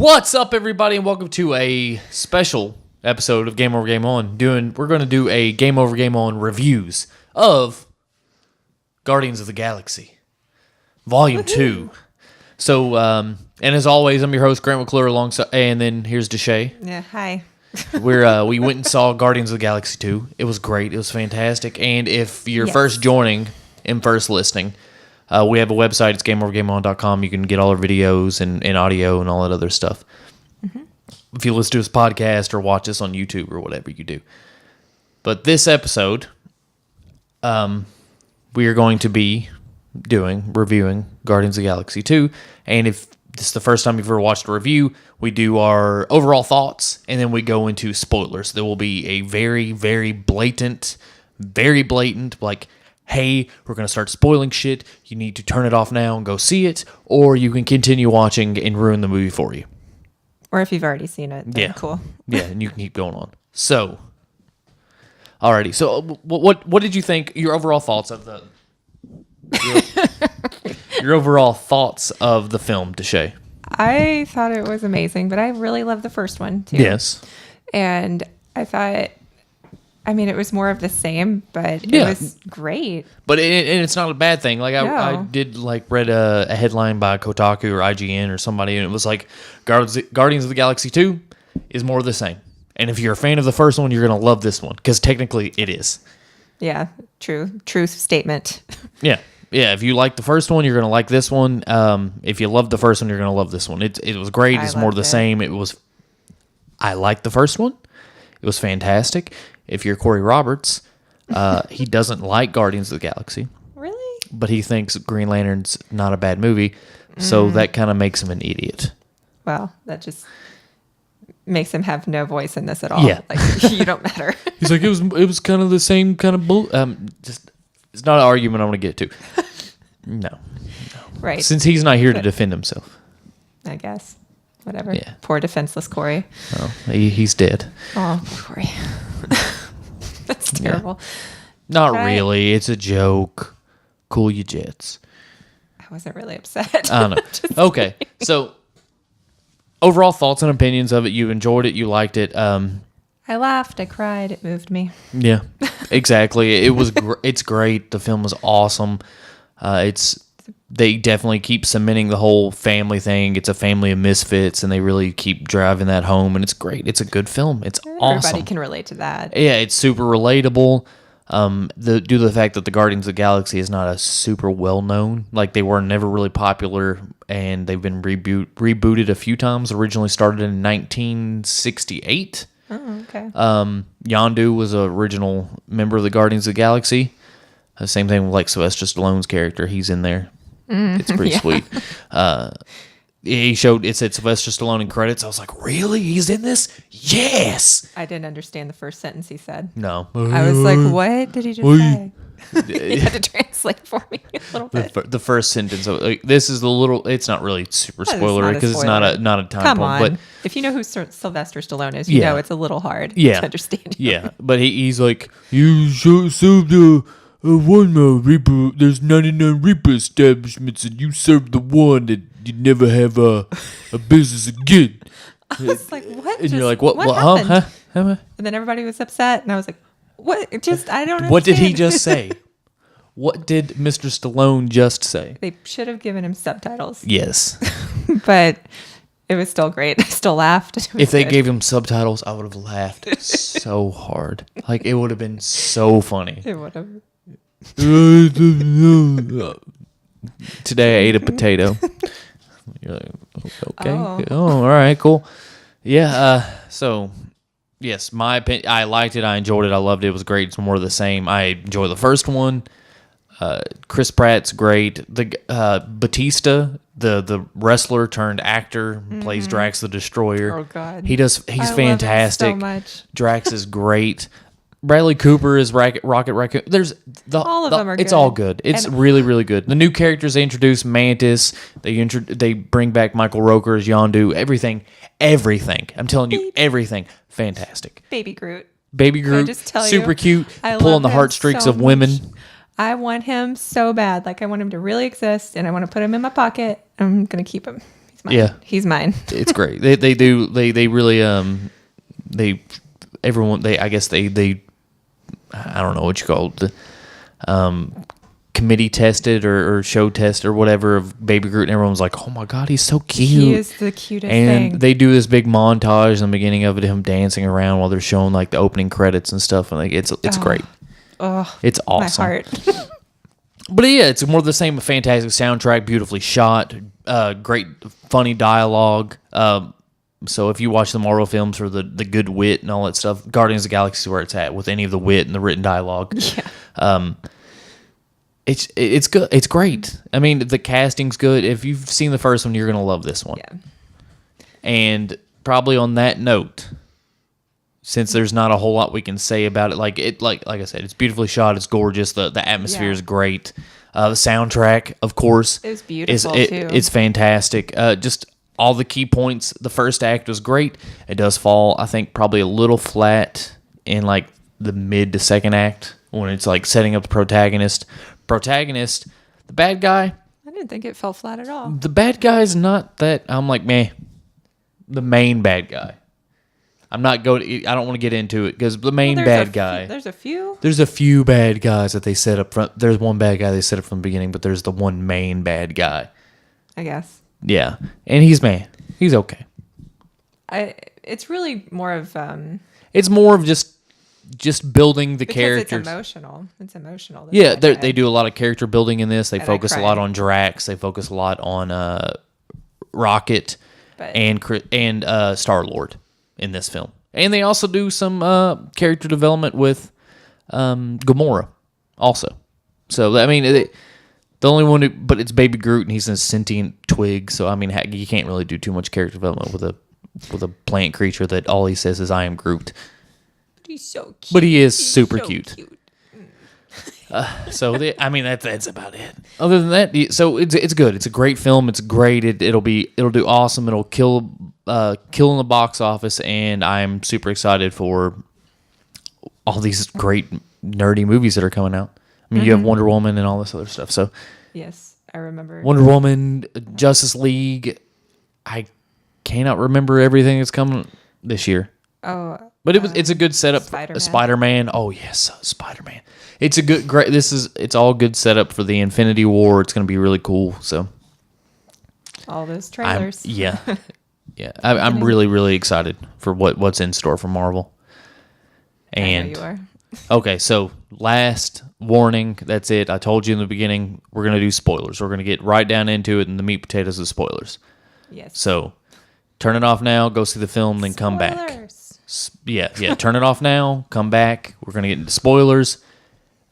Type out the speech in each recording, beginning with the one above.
What's up, everybody, and welcome to a special episode of Game Over Game On. We're going to do a Game Over Game On reviews of Guardians of the Galaxy, Volume 2. So, and as always, I'm your host, Grant McClure, alongside, and then here's Desha. Yeah, hi. We went and saw Guardians of the Galaxy 2. It was great. It was fantastic. And if you're first joining and first listening, we have a website. It's gameovergameon.com. You can get all our videos and audio and all that other stuff. Mm-hmm. If you listen to this podcast or watch us on YouTube or whatever you do. But this episode, we are going to be reviewing Guardians of the Galaxy 2. And if this is the first time you've ever watched a review, we do our overall thoughts, and then we go into spoilers. There will be a very, very blatant, like, hey, we're going to start spoiling shit. You need to turn it off now and go see it, or you can continue watching and ruin the movie for you. Or if you've already seen it, then cool. Yeah, and you can keep going on. So, alrighty. So, what did you think? Your overall thoughts of the your overall thoughts of the film, Desha? I thought it was amazing, but I really loved the first one too. Yes. And I thought, it was more of the same, but it was great. But it's not a bad thing. Like I did read a headline by Kotaku or IGN or somebody, and it was like Guardians of the Galaxy 2 is more of the same. And if you're a fan of the first one, you're gonna love this one because technically it is. Yeah, true statement. Yeah. If you like the first one, you're gonna like this one. If you love the first one, you're gonna love this one. It was great. It's more of the same. I liked the first one. It was fantastic. If you're Corey Roberts, he doesn't like Guardians of the Galaxy. Really? But he thinks Green Lantern's not a bad movie, so that kind of makes him an idiot. Well, that just makes him have no voice in this at all. Yeah. Like, you don't matter. He's like, it was kind of the same kind of it's not an argument I'm going to get to. No. Right. Since he's not here to defend himself. I guess. Whatever. Yeah. Poor defenseless Corey. Oh, he's dead. Oh, Corey. That's terrible. Not really. It's a joke. Cool your jets. I wasn't really upset. I don't know. Okay. So, overall thoughts and opinions of it. You enjoyed it. You liked it. I laughed. I cried. It moved me. Yeah, exactly. It's great. The film was awesome. They definitely keep cementing the whole family thing. It's a family of misfits, and they really keep driving that home, and it's great. It's a good film. It's awesome. Everybody can relate to that. Yeah, it's super relatable. Due to the fact that the Guardians of the Galaxy is not a super well-known, like they were never really popular, and they've been rebooted a few times. Originally started in 1968. Oh, okay. Yondu was an original member of the Guardians of the Galaxy. Same thing with Sylvester Stallone's character. He's in there. It's pretty sweet. It said Sylvester Stallone in credits. I was like, really? He's in this? Yes! I didn't understand the first sentence he said. No. I was like, what did he just say? You had to translate for me a little bit. The first sentence. This is it's not really super spoilery because it's not a time Come point. on. But if you know who Sylvester Stallone is, you know it's a little hard to understand. Yeah, but he's like, you served one Reaper. There's 99 Reaper establishments, and you served the one that you never have a business again. I was like, what? And you're like, what happened? Huh? And then everybody was upset, and I was like, what? I don't understand. What did he just say? What did Mr. Stallone just say? They should have given him subtitles. Yes. But it was still great. I still laughed. If they gave him subtitles, I would have laughed so hard. It would have been so funny. It would have. Today I ate a potato. You're like, okay. Oh, all right, cool. Yeah. So, yes, my opinion. I liked it. I enjoyed it. I loved it. It was great. It's more of the same. I enjoy the first one. Chris Pratt's great. The Batista, the wrestler turned actor, plays Drax the Destroyer. Oh God, he's fantastic. Love him so much. Drax is great. Bradley Cooper is Rocket Raccoon. All of them are good. It's all good. It's really, really good. The new characters they introduce, Mantis. They bring back Michael Rooker as Yondu. Everything. I'm telling you, everything. Fantastic. Baby Groot. Super cute. Pulling the heartstrings of women. I want him so bad. I want him to really exist, and I want to put him in my pocket. I'm going to keep him. Mine. Yeah, he's mine. It's great. They really I guess they I don't know what you call it, committee tested or show tested or whatever of Baby Groot, and everyone was like, oh my god, he's so cute. He is the cutest and thing. they do this big montage in the beginning of it, him dancing around while they're showing like the opening credits and stuff, and like it's great. Oh, It's awesome. My heart. But yeah, it's more of the same. A fantastic soundtrack, beautifully shot, great funny dialogue. So if you watch the Marvel films for the good wit and all that stuff, Guardians of the Galaxy is where it's at with any of the wit and the written dialogue. Yeah. It's good. It's great. I mean, the casting's good. If you've seen the first one, you're gonna love this one. Yeah. And probably on that note, since there's not a whole lot we can say about it, like I said, it's beautifully shot. It's gorgeous. The atmosphere is great. The soundtrack, of course, it was beautiful too. It's fantastic. Just all the key points. The first act was great. It does fall, I think, probably a little flat in like the mid to second act when it's like setting up the protagonist. The bad guy. I didn't think it fell flat at all. The bad guy is not that. I'm like, meh. The main bad guy. I'm not going. I don't want to get into it because the main bad guy. There's a few. There's a few bad guys that they set up front. There's one bad guy they set up from the beginning, but there's the one main bad guy. I guess. Yeah, and he's okay. It's really more of. It's more of just building the characters. It's emotional. It's emotional. Yeah, they do a lot of character building in this. They focus a lot on Drax. They focus a lot on Rocket and Star-Lord in this film. And they also do some character development with Gamora also. So, I mean, the only one but it's Baby Groot, and he's a sentient twig. So, I mean, you can't really do too much character development with a plant creature that all he says is, I am Groot. He's so cute. But he is super cute. I mean, that's about it. Other than that, so it's good. It's a great film. It's great. It'll do awesome. It'll kill in the box office, and I'm super excited for all these great nerdy movies that are coming out. I mean, you have Wonder Woman and all this other stuff. So yes, I remember Wonder Woman, Justice League. I cannot remember everything that's coming this year. Oh. But it's a good setup for Spider-Man. Oh yes, Spider-Man. It's a great. It's all good setup for the Infinity War. It's going to be really cool. So all those trailers. I'm really really excited for what's in store for Marvel. And I know you are. Okay, so last warning. That's it. I told you in the beginning we're going to do spoilers. We're going to get right down into it, and the meat potatoes of spoilers. Yes. So turn it off now. Go see the film, then come back. Yeah. Turn it off now. Come back. We're gonna get into spoilers.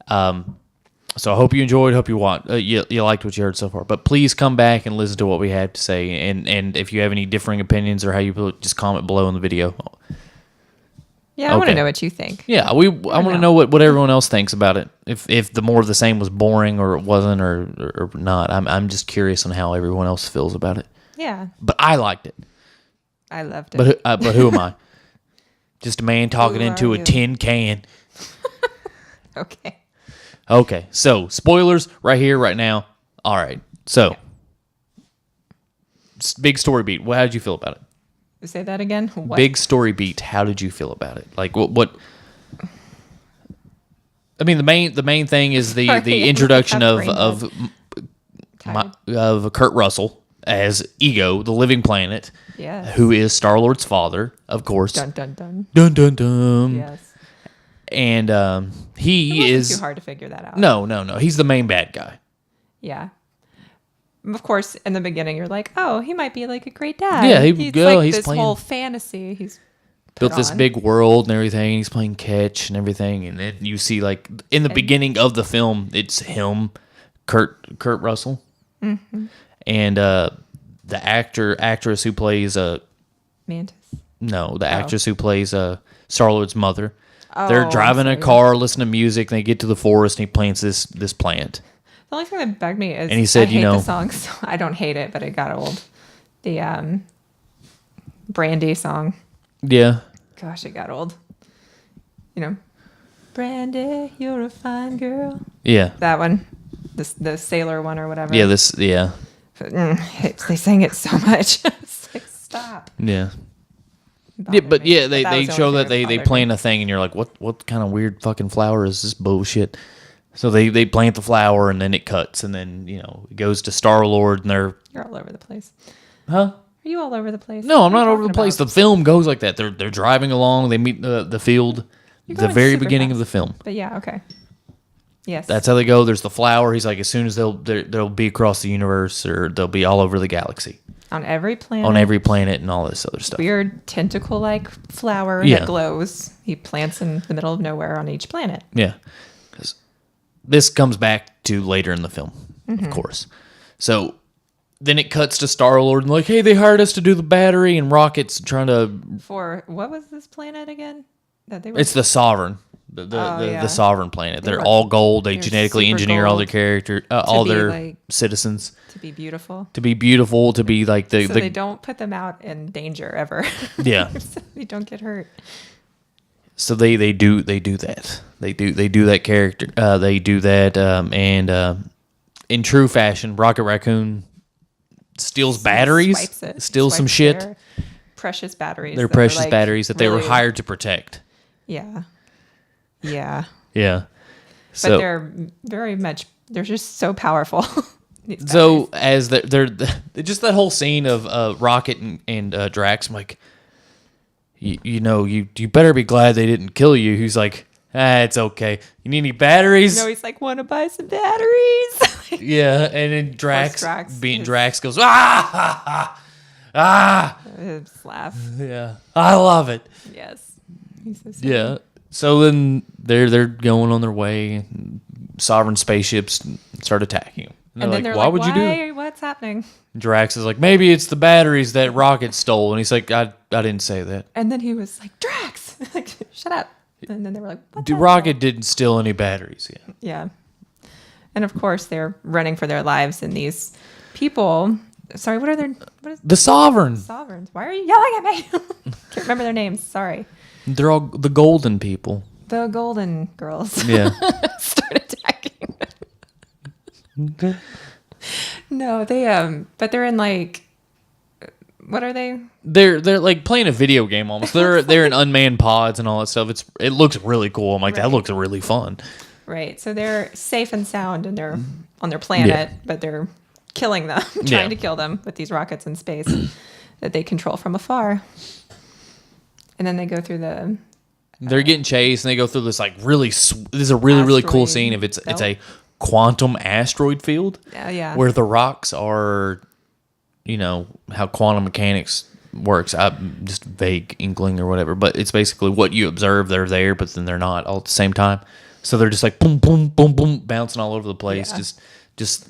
So I hope you enjoyed. Hope you you liked what you heard so far. But please come back and listen to what we have to say. And if you have any differing opinions or how you feel, just comment below in the video. Yeah, I want to know what you think. Yeah, I want to know what everyone else thinks about it. If the more of the same was boring or it wasn't or not. I'm just curious on how everyone else feels about it. Yeah. But I liked it. I loved it. But who am I? Just a man talking into a tin can. Okay. So, spoilers right here, right now. All right. So, big story beat. How did you feel about it? Say that again? What? Big story beat. How did you feel about it? Like, what? I mean, the main thing is the introduction of Kurt Russell as Ego, the living planet. Yes. Who is Star-Lord's father, of course. Dun, dun, dun. Dun, dun, dun. Yes. And he is... too hard to figure that out. No. He's the main bad guy. Yeah. Of course, in the beginning, you're like, oh, he might be like a great dad. Yeah, he's this whole fantasy. He's built this big world and everything. He's playing catch and everything. And then you see, like, in the beginning of the film, it's him, Kurt Russell. Mm-hmm. And... the actress who plays Mantis. No, the actress who plays Star-Lord's mother. They're driving a car, listening to music, and they get to the forest, and he plants this plant. The only thing that bugged me is and he said, I hate the song. So I don't hate it, but it got old. The Brandy song. Yeah. Gosh, it got old. Brandy, you're a fine girl. Yeah. That one. The sailor one or whatever. Yeah, They sang it so much. It's like, stop. Yeah. Bothered But me. yeah, they was the show only that thing they bothered me. plant a thing, and you're like, what kind of weird fucking flower is this bullshit? So they plant the flower, and then it cuts, and then it goes to Star Lord, and they're You're all over the place. huh? Are you all over the place? No, I'm What are not you over the talking place. about? The film goes like that. They're driving along. They meet the field. You're The going very super beginning fast. of the film. But yeah, okay. Yes. That's how they go. There's the flower. He's like, as soon as they'll be across the universe, or they'll be all over the galaxy, on every planet. on every planet, and all this other stuff. Weird tentacle-like flower Yeah. that glows. He plants in the middle of nowhere on each planet. Yeah, because this comes back to later in the film, Mm-hmm. of course. So then it cuts to Star Lord and like, hey, they hired us to do the battery, and Rocket's trying to. For what was this planet again? That they were. It's the Sovereign. The yeah. Sovereign planet. They're were- all gold. They they're genetically super engineer all gold their character, all be, their like- citizens to be beautiful. to be beautiful, to be like the So they don't put them out in danger ever. yeah. So they don't get hurt. So they do that. They do that character. They do that, and in true fashion, Rocket Raccoon steals batteries, Swipes it. steals some Swipes shit. their precious batteries. Their that are, precious like, batteries that they were really- hired to protect. Yeah. Yeah. Yeah. But So they're very much, they're just so powerful. These so batteries. as they're just that whole scene of Rocket and Drax, I'm like, you better be glad they didn't kill you. He's like, it's okay. You need any batteries? No, he's like, want to buy some batteries? Yeah, and then Drax, Drax being is- Drax goes, ah. Just laugh. Yeah, I love it. Yes. He's so silly. Yeah. So then they're going on their way. And Sovereign spaceships start attacking them. And then they're why like, would you do that? What's happening? Drax is like, maybe it's the batteries that Rocket stole. And he's like, I didn't say that. And then he was like, Drax, like, shut up. And then they were like, what the Rocket didn't steal any batteries. Yeah. Yeah. And of course, they're running for their lives. And these people, sorry, what is The Sovereign. sovereigns? Why are you yelling at me? Can't remember their names. Sorry. They're all the golden people. The golden girls Yeah. start attacking. No, but they're in like, what are they? They're like playing a video game almost. They're in unmanned pods and all that stuff. It looks really cool. I'm like, that Right. looks really fun. Right. So they're safe and sound and they're on their planet, but they're killing them, trying Yeah. to kill them with these rockets in space that they control from afar. And then they go through the They're getting chased and they go through this like this is a really cool Asteroid scene. If it's belt? a quantum asteroid field yeah. where the rocks are, how quantum mechanics works. I just vague inkling or whatever, but it's basically what you observe. They're there, but then they're not all at the same time. So they're just like boom, boom, boom, boom, bouncing all over the place, Yeah. just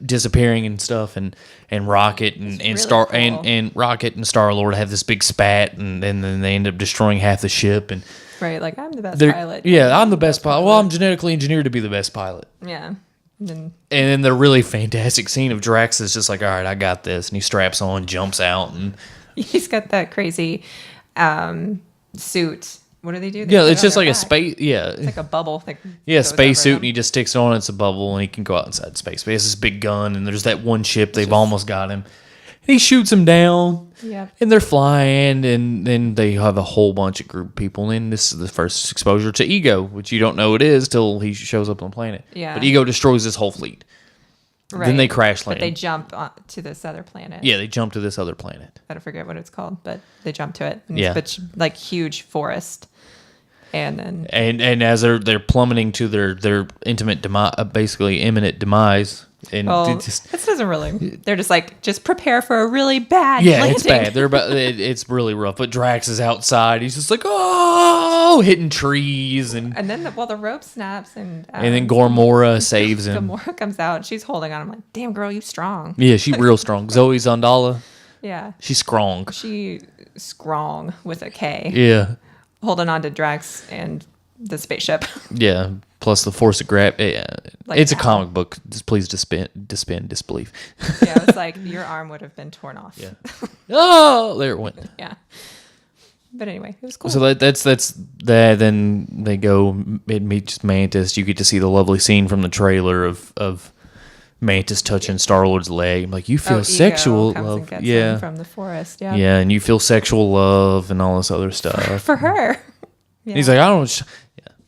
disappearing and stuff. And Rocket and really Star cool. and Rocket and Star Lord have this big spat, and then they end up destroying half the ship. And Right, like I'm the best they're pilot. yeah, I'm the best pilot. Well, I'm genetically engineered to be the best pilot. Yeah. And then And then the really fantastic scene of Drax is just like, all right, I got this. And he straps on, jumps out. And he's got that crazy suit. What do they do? They yeah, put it it's on just their like a back. space. Yeah. It's like a bubble. Like Yeah, goes space over suit. them. And he just sticks it on. It's a bubble. And he can go out inside space. But he has this big gun. And there's that one ship. They've almost got him. And he shoots him down. Yeah. And they're flying. And then they have a whole bunch of group of people. And this is the first exposure to Ego, which you don't know it is till he shows up on the planet. Yeah. But Ego destroys this whole fleet. Then they crash land. But they jump to this other planet. Yeah, they jump to this other planet. I don't forget what it's called, but they jump to it. And Yeah. It's like huge forest. And then And as they're plummeting to their intimate basically imminent demise, and this doesn't really. They're just like, just prepare for a really bad yeah, landing. it's bad. They're about it's really rough. But Drax is outside. He's just like oh, hitting trees and And then the rope snaps and then Gormora saves him. Gamora comes out. She's holding on. I'm like, damn girl, you strong. Yeah, she's real strong. Zoe Zondala, Yeah. she's strong. She strong with a K. Yeah, Holding on to Drax and the spaceship. yeah. Plus the force of gravity. Yeah. Like It's a how? comic book. Just please suspend disbelief. Yeah, it's like your arm would have been torn off. Yeah. Oh, there it went. Yeah. But anyway, it was cool. So that's that. Then they go and meet Mantis. You get to see the lovely scene from the trailer of Mantis touching Star-Lord's leg. I'm like, you feel Ego sexual comes love. and gets Yeah. him from the forest. Yeah. Yeah, and you feel sexual love and all this other stuff. For her. Yeah. He's like, I don't.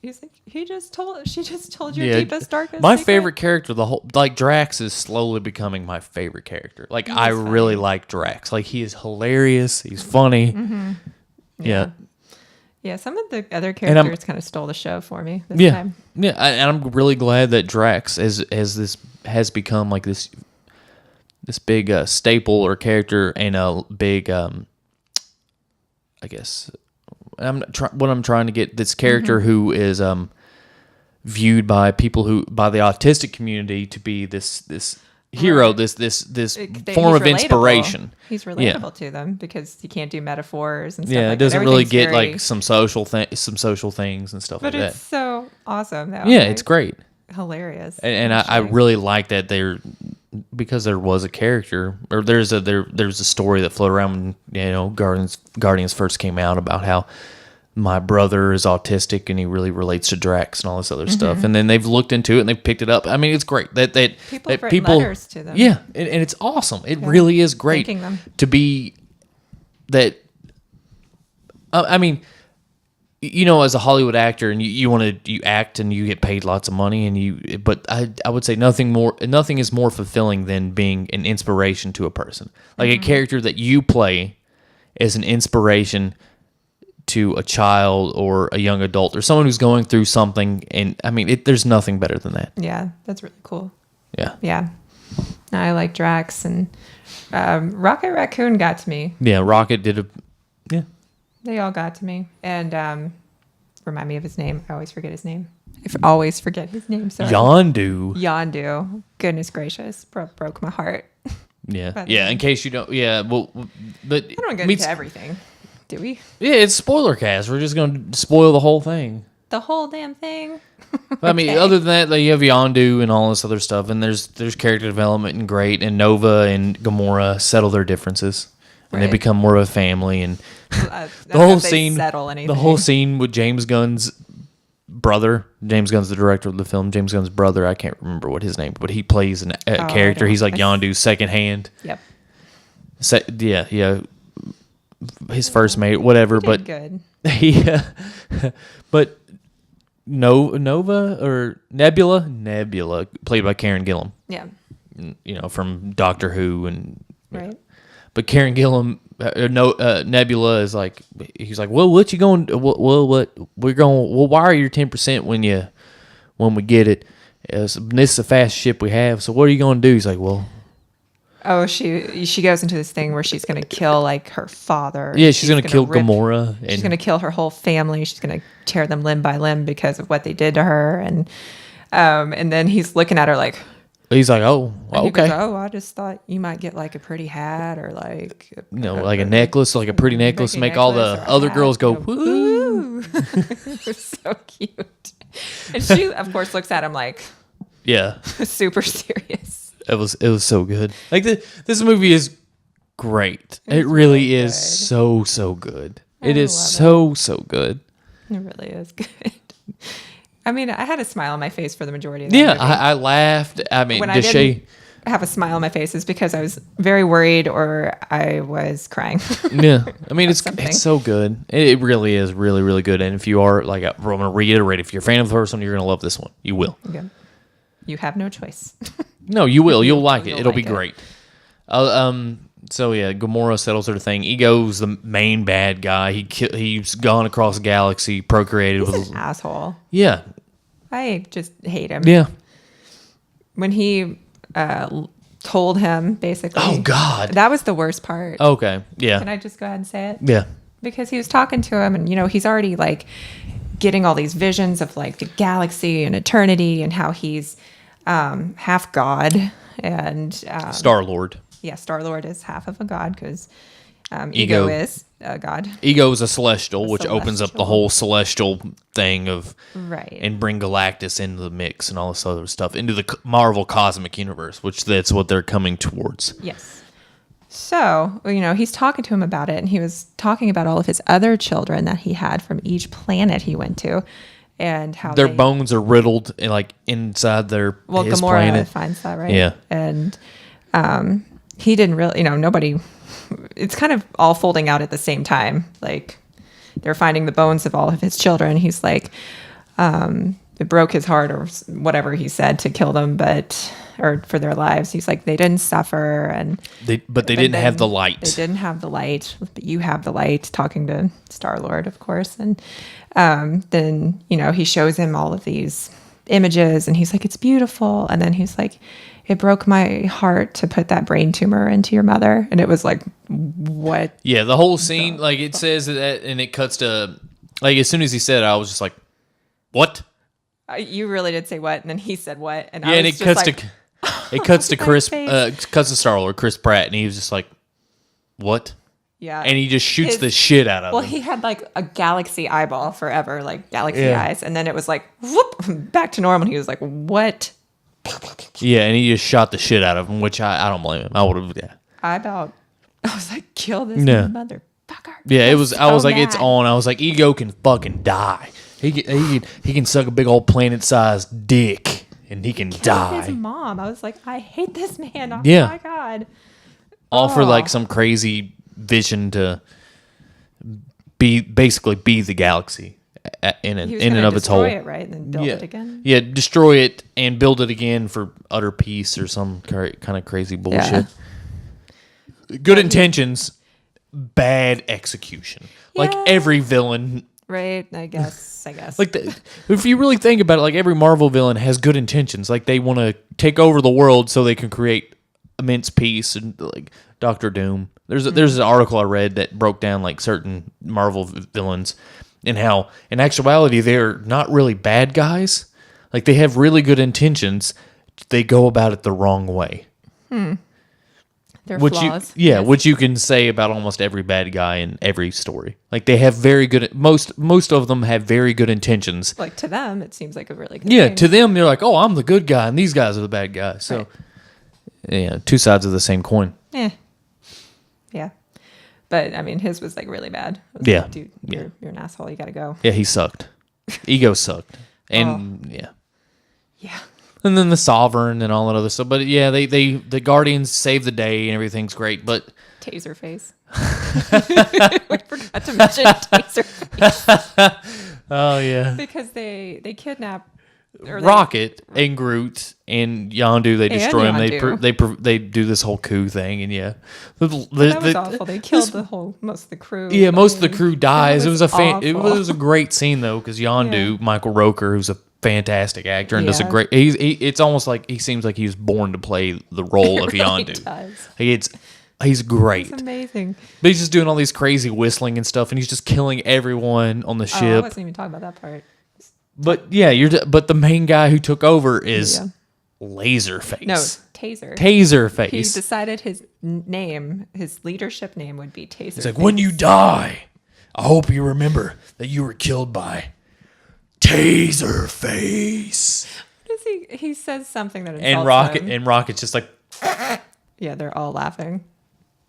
He's like, she just told your Yeah, deepest, darkest my secret. favorite character, Drax is slowly becoming my favorite character. Like, I really like Drax. Like, he is hilarious. He's funny. Mm-hmm. Yeah. Yeah, some of the other characters kind of stole the show for me this time. Yeah, and I'm really glad that Drax has become like this big staple or character and a big, I guess, what I'm trying to get, this character who is viewed by people by the autistic community to be this hero, this form of inspiration. He's relatable to them because he can't do metaphors and stuff. Yeah, like it doesn't that. really get Very, like some social things and stuff like but that. it's so awesome though. Yeah, it's great. Hilarious. And I really like that because there was a character, or there's a story that floated around when, Guardians first came out about how my brother is autistic and he really relates to Drax and all this other stuff. And then they've looked into it and they've picked it up. I mean, it's great that people have written letters to them. Yeah, and it's awesome. It really is great Thanking them. to be that. I mean, as a Hollywood actor, and you act and you get paid lots of money, but I would say nothing is more fulfilling than being an inspiration to a person. Like a character that you play is an inspiration to a child or a young adult or someone who's going through something, and I mean, there's nothing better than that. Yeah, that's really cool. Yeah. Yeah. I like Drax, and Rocket Raccoon got to me. Yeah, Rocket did They all got to me. And remind me of his name. I always forget his name. Sorry. Yondu. Goodness gracious. Broke my heart. Yeah. Yeah, in case you don't, but I don't get into everything. Do we? Yeah, it's spoiler cast. We're just going to spoil the whole thing. The whole damn thing? I mean, other than that, you have Yondu and all this other stuff, and there's character development and great, and Nova and Gamora settle their differences, and they become more of a family, and the whole scene with James Gunn's brother. James Gunn's the director of the film. James Gunn's brother, I can't remember what his name, but he plays a character. He's like Yondu's second hand. Yep. Yeah. His first mate, whatever, but good. Yeah, but Nova or Nebula, played by Karen Gillan. Yeah. From Doctor Who and right. But Karen Gillan, Nebula is like, he's like, well, what you going? Well, what we're going? Well, wire your 10% when we get it. This is the fastest ship we have. So what are you going to do? He's like, well. Oh, she goes into this thing where she's going to kill like her father. Yeah, she's going to kill Gamora. She's going to kill her whole family. She's going to tear them limb by limb because of what they did to her. And then he's looking at her like. He's like, oh, okay. He goes, I just thought you might get like a pretty hat or like. Like a necklace, like a pretty necklace, make all the other girls go, woo. So cute. And she, of course, looks at him like. Yeah. Super serious. It was so good. Like this movie is great. It really is so good. It is so good. It really is good. I mean, I had a smile on my face for the majority of the movie. I laughed. I mean, when I didn't have a smile on my face is because I was very worried or I was crying. Yeah, I mean it's so good. It really is really good. And if you are like, I'm going to reiterate, if you're a fan of the first one, you're going to love this one. You will. Okay. You have no choice. No, you will. You'll like it. It'll like be great. So yeah, Gamora settles her thing. Ego's the main bad guy. He's gone across the galaxy, procreated He's with an asshole. Yeah. I just hate him. Yeah. When he told him basically. Oh God. That was the worst part. Okay. Yeah. Can I just go ahead and say it? Yeah. Because he was talking to him, and he's already like getting all these visions of like the galaxy and eternity and how he's half god and Star-Lord. Yeah, Star-Lord is half of a god because Ego is a god. Ego is a celestial, which opens up the whole celestial thing of right, and bring Galactus into the mix and all this other stuff into the Marvel cosmic universe, which that's what they're coming towards. Yes. So, he's talking to him about it, and he was talking about all of his other children that he had from each planet he went to. and how their bones are riddled and like inside their his Gamora planet. finds that, right? Yeah. And he didn't really, nobody. It's kind of all folding out at the same time. Like they're finding the bones of all of his children. He's like, it broke his heart or whatever he said to kill them, or for their lives. He's like, they didn't suffer, and they didn't have the light. They didn't have the light, but you have the light. Talking to Star-Lord, of course, and then he shows him all of these images, and he's like, it's beautiful, and then he's like, it broke my heart to put that brain tumor into your mother, and it was like, what? Yeah, the whole scene, like it says that, and it cuts to like as soon as he said it, I was just like, what? You really did say what, and then he said what, and yeah, I was and it just cuts like, to it cuts to Chris, cuts to Star-Lord, Chris Pratt, and he was just like, what? yeah, And he just shoots the shit out of him. Well, he had like a galaxy eyeball forever, like galaxy eyes, and then it was like whoop back to normal. And he was like, what? Yeah, and he just shot the shit out of him, which I don't blame him. I would have. Yeah. I was like, kill this motherfucker. Yeah, it was. I was like, mad. it's on. I was like, Ego can fucking die. He can suck a big old planet-sized dick, and he can die. His mom. I was like, I hate this man. Oh Yeah. my god. All for like some crazy vision to basically be the galaxy in and of its whole. Destroy it, right, and then build it again. Yeah, destroy it and build it again for utter peace or some kind of crazy bullshit. Good intentions, bad execution. Like every villain. Right, I guess. Like if you really think about it, like every Marvel villain has good intentions. Like they want to take over the world so they can create immense peace, and like Doctor Doom. There's an article I read that broke down like certain Marvel villains and how in actuality they're not really bad guys. Like they have really good intentions. They go about it the wrong way. They're flaws. Which you can say about almost every bad guy in every story. Like they have very good most of them have very good intentions. Like to them, it seems like a really good thing. To them they're like, oh, I'm the good guy and these guys are the bad guys. So yeah, two sides of the same coin. Yeah. But I mean, his was like really bad. Yeah. Like, dude, you're an asshole. You got to go. Yeah, he sucked. Ego sucked. And Yeah. And then the Sovereign and all that other stuff. But yeah, the Guardians save the day and everything's great. But Taser face. We forgot to mention Taser face. Oh yeah. Because they kidnap Rocket and Groot and Yondu, they destroy him. Yondu. They do this whole coup thing, and that was awful. They killed most of the crew. Yeah, most of the crew dies. It was awful. It's amazing. But he's just doing all these crazy whistling and stuff, and he's just killing everyone on the ship. I wasn't even talking about that part. But but the main guy who took over is Laserface. No, Taser. Taserface. He decided his leadership name would be Taser. He's like, when you die, I hope you remember that you were killed by Taserface. What does he says something that insults him. And Rocket's just like, yeah, they're all laughing.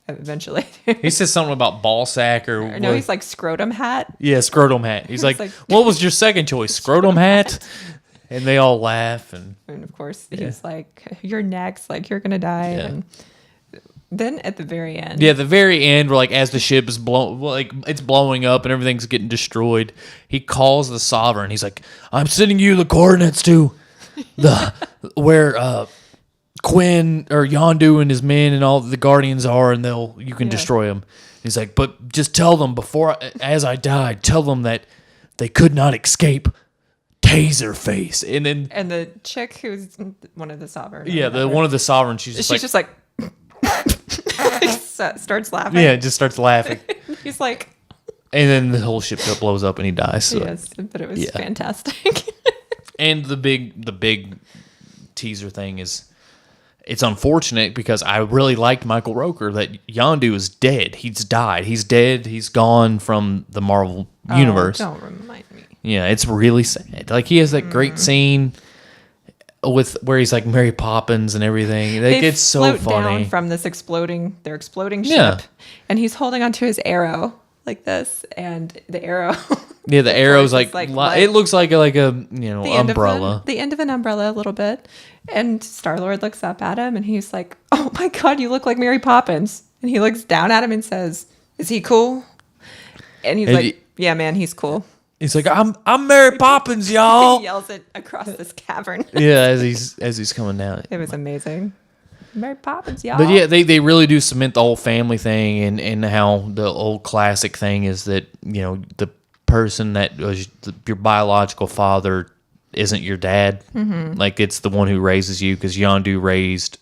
Eventually, he says something about ball sack or no, he's like scrotum hat. Yeah, scrotum hat. He's like, what was your second choice? Scrotum hat. And they all laugh, and of course he's like, you're next, like you're gonna die. And then at the very end, the very end, where like as the ship is it's blowing up and everything's getting destroyed, he calls the Sovereign. He's like, I'm sending you the coordinates to the where Quinn or Yondu and his men and all the Guardians are, and you can destroy them. He's like, but just tell them as I died, tell them that they could not escape Taserface. And the chick who's one of the Sovereign. One of the Sovereign. She's just like starts laughing. Yeah, just starts laughing. He's like, and then the whole ship blows up and he dies. So. Yes, but it was fantastic. And the big teaser thing is, it's unfortunate because I really liked Michael Rooker that Yondu is dead. He's died. He's dead. He's gone from the Marvel universe. Don't remind me. Yeah, it's really sad. Like he has that great scene where he's like Mary Poppins and everything. Like it's so funny. Down from this exploding ship, and he's holding onto his arrow like this, and the arrow Yeah, the arrow's It's like, like it looks like a umbrella. umbrella. The end of an umbrella a little bit. And Star-Lord looks up at him and he's like, oh my God, you look like Mary Poppins. And he looks down at him and says, is he cool? And he's like, yeah, man, he's cool. He's like, I'm Mary Poppins, He y'all. yells it across this cavern. Yeah, as he's coming down. It was amazing. Mary Poppins, y'all. But yeah, they really do cement the whole family thing and how the old classic thing is that, the person that was your biological father isn't your dad. Mm-hmm. Like, it's the one who raises you, because Yondu raised,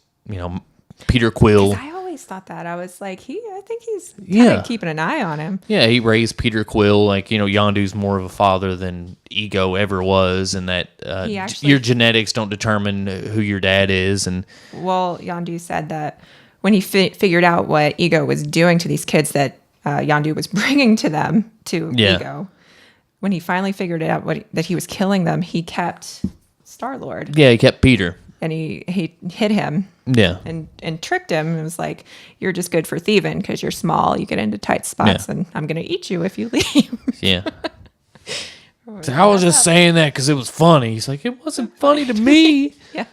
Peter Quill. I always thought that. I was like, I think he's kind of keeping an eye on him. Yeah, he raised Peter Quill. Like, Yondu's more of a father than Ego ever was, and that your genetics don't determine who your dad is. And well, Yondu said that when he figured out what Ego was doing to these kids that Yondu was bringing to them, to Ego, when he finally figured it out that he was killing them, he kept Star-Lord. Yeah, he kept Peter. And he hit him. Yeah. And tricked him. It was like, you're just good for thieving because you're small. You get into tight spots, and I'm going to eat you if you leave. Yeah. So I was just saying that because it was funny. He's like, it wasn't funny to me. Yeah.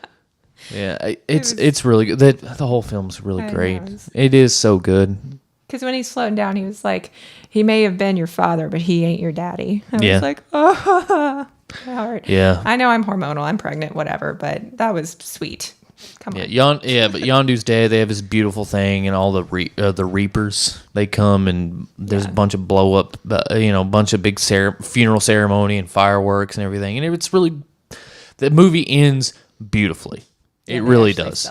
Yeah, it's really good. The whole film's really great. It is so good. Because when he's floating down, he was like, he may have been your father, but he ain't your daddy. I was like, oh, my heart. Yeah. I know I'm hormonal. I'm pregnant, whatever, but that was sweet. Come on. But Yondu's dead. They have this beautiful thing, and all the Reapers, they come, and there's a bunch of blow up, a bunch of big funeral ceremony and fireworks and everything. And it's really, the movie ends beautifully. It really does.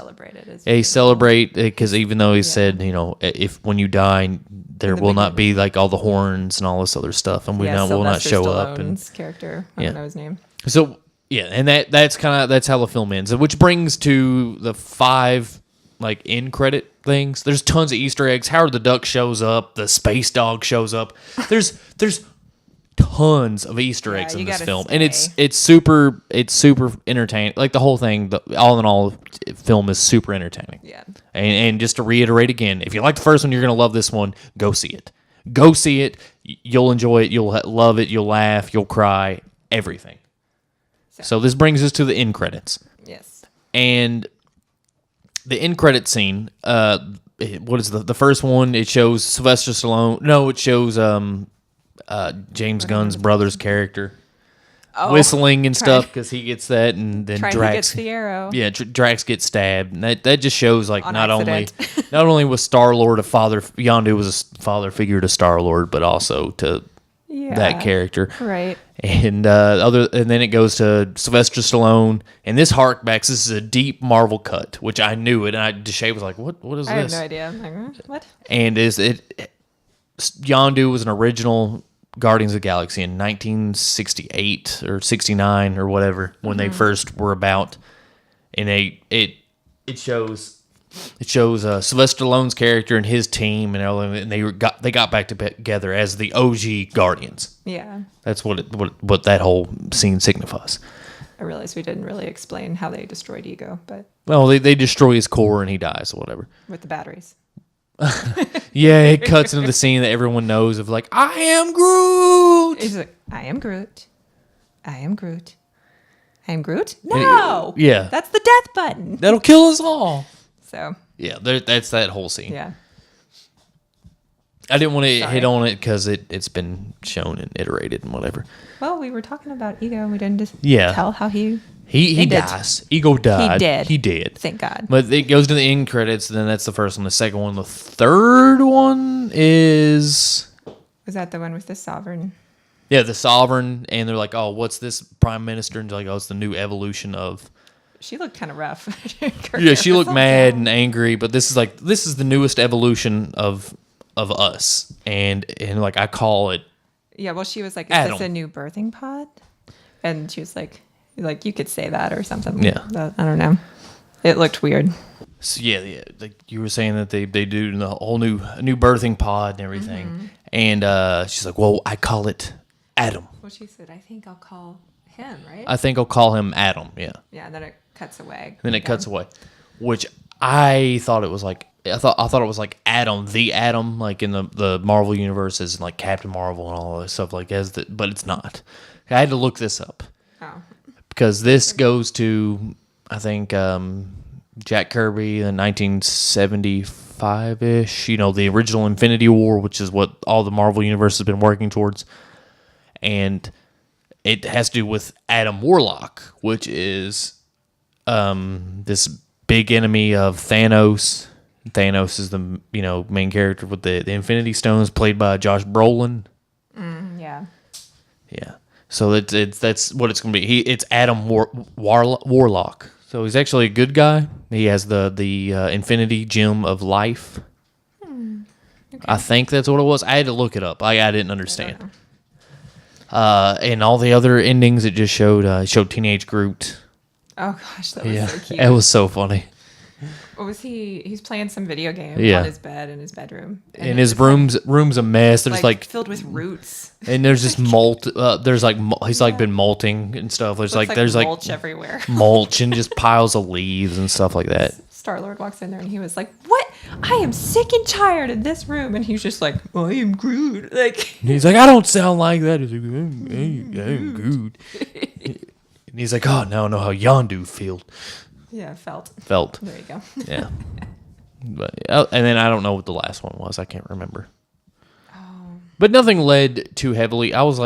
They celebrate because even though he said, if when you die, there will not be like all the horns and all this other stuff, and will not show up. And character, I don't know his name. So and that's how the film ends, which brings to the 5 like end credit things. There's tons of Easter eggs. Howard the Duck shows up. The space dog shows up. There's tons of Easter eggs in this film, and it's super entertaining. Like the whole thing, all in all, film is super entertaining. Yeah. And just to reiterate again, if you like the first one, you're gonna love this one. Go see it. Go see it. You'll enjoy it. You'll love it. You'll laugh. You'll cry. Everything. So this brings us to the end credits. Yes. And the end credit scene. What is the first one? It shows Sylvester Stallone. No, it shows James Gunn's brother's character whistling and stuff because he gets that, and then Drax gets the arrow. Yeah, Drax gets stabbed, and that just shows like not only was Star-Lord a father, Yondu was a father figure to Star-Lord, but also to that character, right? And then it goes to Sylvester Stallone, and this harkbacks. This is a deep Marvel cut, which I knew it, and Desha was like, "What is this?" I have no idea. I'm like, what? And Yondu was an original Guardians of the Galaxy in 1968 or 69 or whatever when they first were about, and it shows Sylvester Stallone's character and his team and they got back together as the OG Guardians. Yeah, that's what that whole scene signifies. I realized we didn't really explain how they destroyed Ego, but they destroy his core and he dies or whatever with the batteries. Yeah, it cuts into the scene that everyone knows of, like, I am Groot. He's like, I am Groot. I am Groot. I am Groot? No. Yeah. That's the death button. That'll kill us all. So. Yeah, that's that whole scene. Yeah. I didn't want to hit on it because it's been shown and iterated and whatever. Well, we were talking about Ego. We didn't just tell how he dies. Ego died. He did. Thank God. But it goes to the end credits, then that's the first one. The second one. The third one is... Was that the one with the Sovereign? Yeah, the Sovereign. And they're like, oh, what's this Prime Minister? And they're like, oh, it's the new evolution of... She looked kind of rough. Yeah, she looked mad and angry. But this is the newest evolution of us. And like, I call it... Yeah, well, she was like, is this a new birthing pod? And she was like, you could say that or something. Yeah. But I don't know. It looked weird. So yeah. Like you were saying that they do the whole new birthing pod and everything. Mm-hmm. And she's like, well, I call it Adam. Well, she said, I think I'll call him, right? I think I'll call him Adam, yeah. Yeah, and then it cuts away. Cuts away. Which I thought it was like I thought it was like Atom, the Atom, like in the Marvel universe, is like Captain Marvel and all this stuff like that, but it's not. I had to look this up because this goes to, I think, Jack Kirby in 1975-ish. The original Infinity War, which is what all the Marvel universe has been working towards, and it has to do with Adam Warlock, which is this big enemy of Thanos. Thanos is the main character with the Infinity Stones, played by Josh Brolin. Yeah. Yeah. So that's what it's going to be. It's Adam Warlock. So he's actually a good guy. He has the Infinity Gem of Life. Okay. I think that's what it was. I had to look it up. I didn't understand. And all the other endings, it just showed Teenage Groot. Oh gosh, that was so cute. It was so funny. What was he? He's playing some video game on his bed in his bedroom. And his room's a mess. There's like filled with roots. And there's just molt. There's like he's like been molting and stuff. There's there's mulch everywhere. Mulch and just piles of leaves and stuff like that. Star-Lord walks in there and he was like, "What? I am sick and tired of this room." And he's just like, "I am Groot." He's like, "I don't sound like that." He's like, I'm Groot. And he's like, "Oh, now I know how Yondu felt." Yeah, felt. There you go. Yeah. But and then I don't know what the last one was. I can't remember. But nothing led too heavily. I was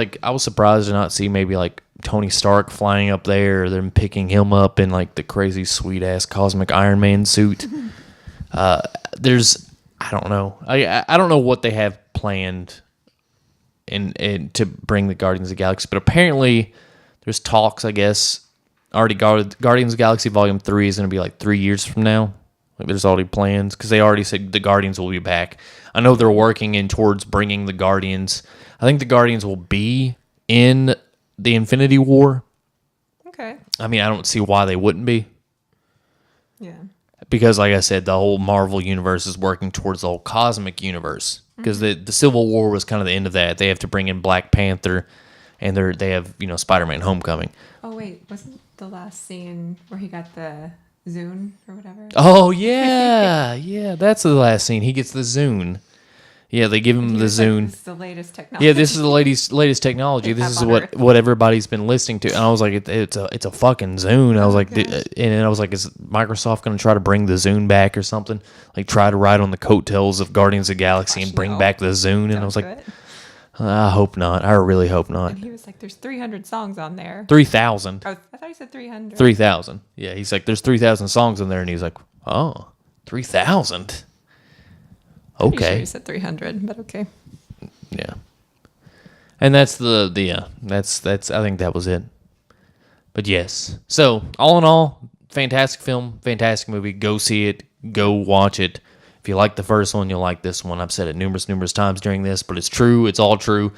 surprised to not see maybe like Tony Stark flying up there, or them picking him up in like the crazy sweet ass cosmic Iron Man suit. I don't know. I don't know what they have planned and to bring the Guardians of the Galaxy, but apparently there's talks, I guess. Already Guardians of the Galaxy Volume 3 is going to be like 3 years from now. Like there's already plans because they already said the Guardians will be back. I know they're working in towards bringing the Guardians. I think the Guardians will be in the Infinity War. Okay. I mean, I don't see why they wouldn't be. Yeah. Because, like I said, the whole Marvel universe is working towards the whole cosmic universe. Because the Civil War was kind of the end of that. They have to bring in Black Panther, and they have Spider-Man: Homecoming. Oh wait, wasn't the last scene where he got the Zune or whatever? Oh yeah, yeah, that's the last scene. He gets the Zune. Yeah, they give him the Zune. This is the latest technology. Yeah, this is the latest technology. This is what everybody's been listening to. And I was like, it's a fucking Zune. I was like, and I was like, is Microsoft going to try to bring the Zune back or something? Like try to ride on the coattails of Guardians of the Galaxy and bring back the Zune? And I was like, I hope not. I really hope not. And he was like, there's 300 songs on there. 3,000. Oh, I thought he said 300. 3,000. Yeah, he's like, there's 3,000 songs in there. And he's like, oh, 3,000. Okay. Sure you said 300, but okay. Yeah. And that's that's I think that was it. But yes. So, all in all, fantastic film, fantastic movie. Go see it. Go watch it. If you like the first one, you'll like this one. I've said it numerous times during this, but it's true. It's all true.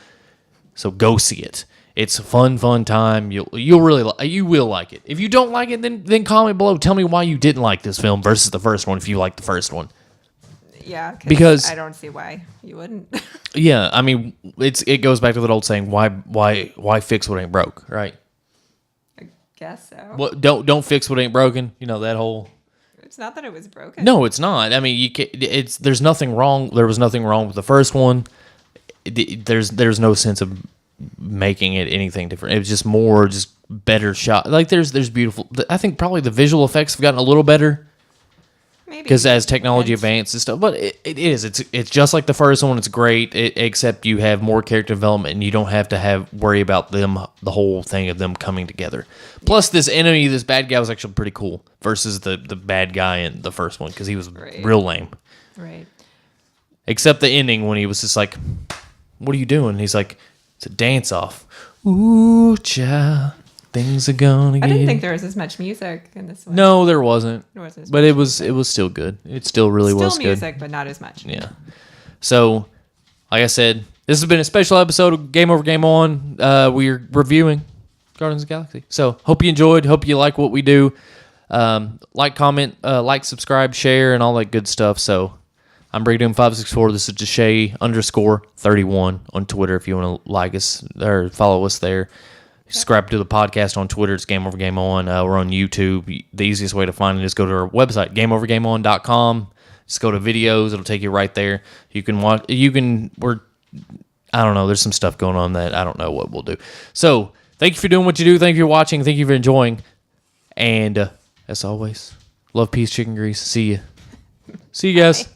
So go see it. It's a fun time. You will like it. If you don't like it, then comment below. Tell me why you didn't like this film versus the first one if you liked the first one. Yeah, because I don't see why you wouldn't. Yeah, I mean, it goes back to that old saying, why fix what ain't broke, right? I guess so. What don't fix what ain't broken. That whole. It's not that it was broken. No, it's not. I mean, there's nothing wrong. There was nothing wrong with the first one. There's no sense of making it anything different. It was just better shot. Like there's beautiful. I think probably the visual effects have gotten a little better. Because as technology advances and stuff, but it is. It's just like the first one. It's great, except you have more character development, and you don't have to worry about the whole thing of them coming together. Plus, this bad guy was actually pretty cool versus the bad guy in the first one because he was real lame. Right. Except the ending when he was just like, "What are you doing?" He's like, "It's a dance off." Ooh, child. Things are gonna get. I didn't think there was as much music in this one. No, there wasn't. But it was still good. It still really was good. Still music, but not as much. Yeah. So, like I said, this has been a special episode of Game Over, Game On. We're reviewing Guardians of the Galaxy. So, hope you enjoyed. Hope you like what we do. Like, comment, subscribe, share, and all that good stuff. So, I'm BrigDoom564. This is Desha_31 on Twitter if you want to like us or follow us there. Subscribe to the podcast on Twitter. It's Game Over Game On. We're on YouTube. The easiest way to find it is go to our website, gameovergameon.com. Just go to videos. It'll take you right there. You can watch. I don't know. There's some stuff going on that I don't know what we'll do. So thank you for doing what you do. Thank you for watching. Thank you for enjoying. And as always, love, peace, chicken grease. See you. See you guys. Bye.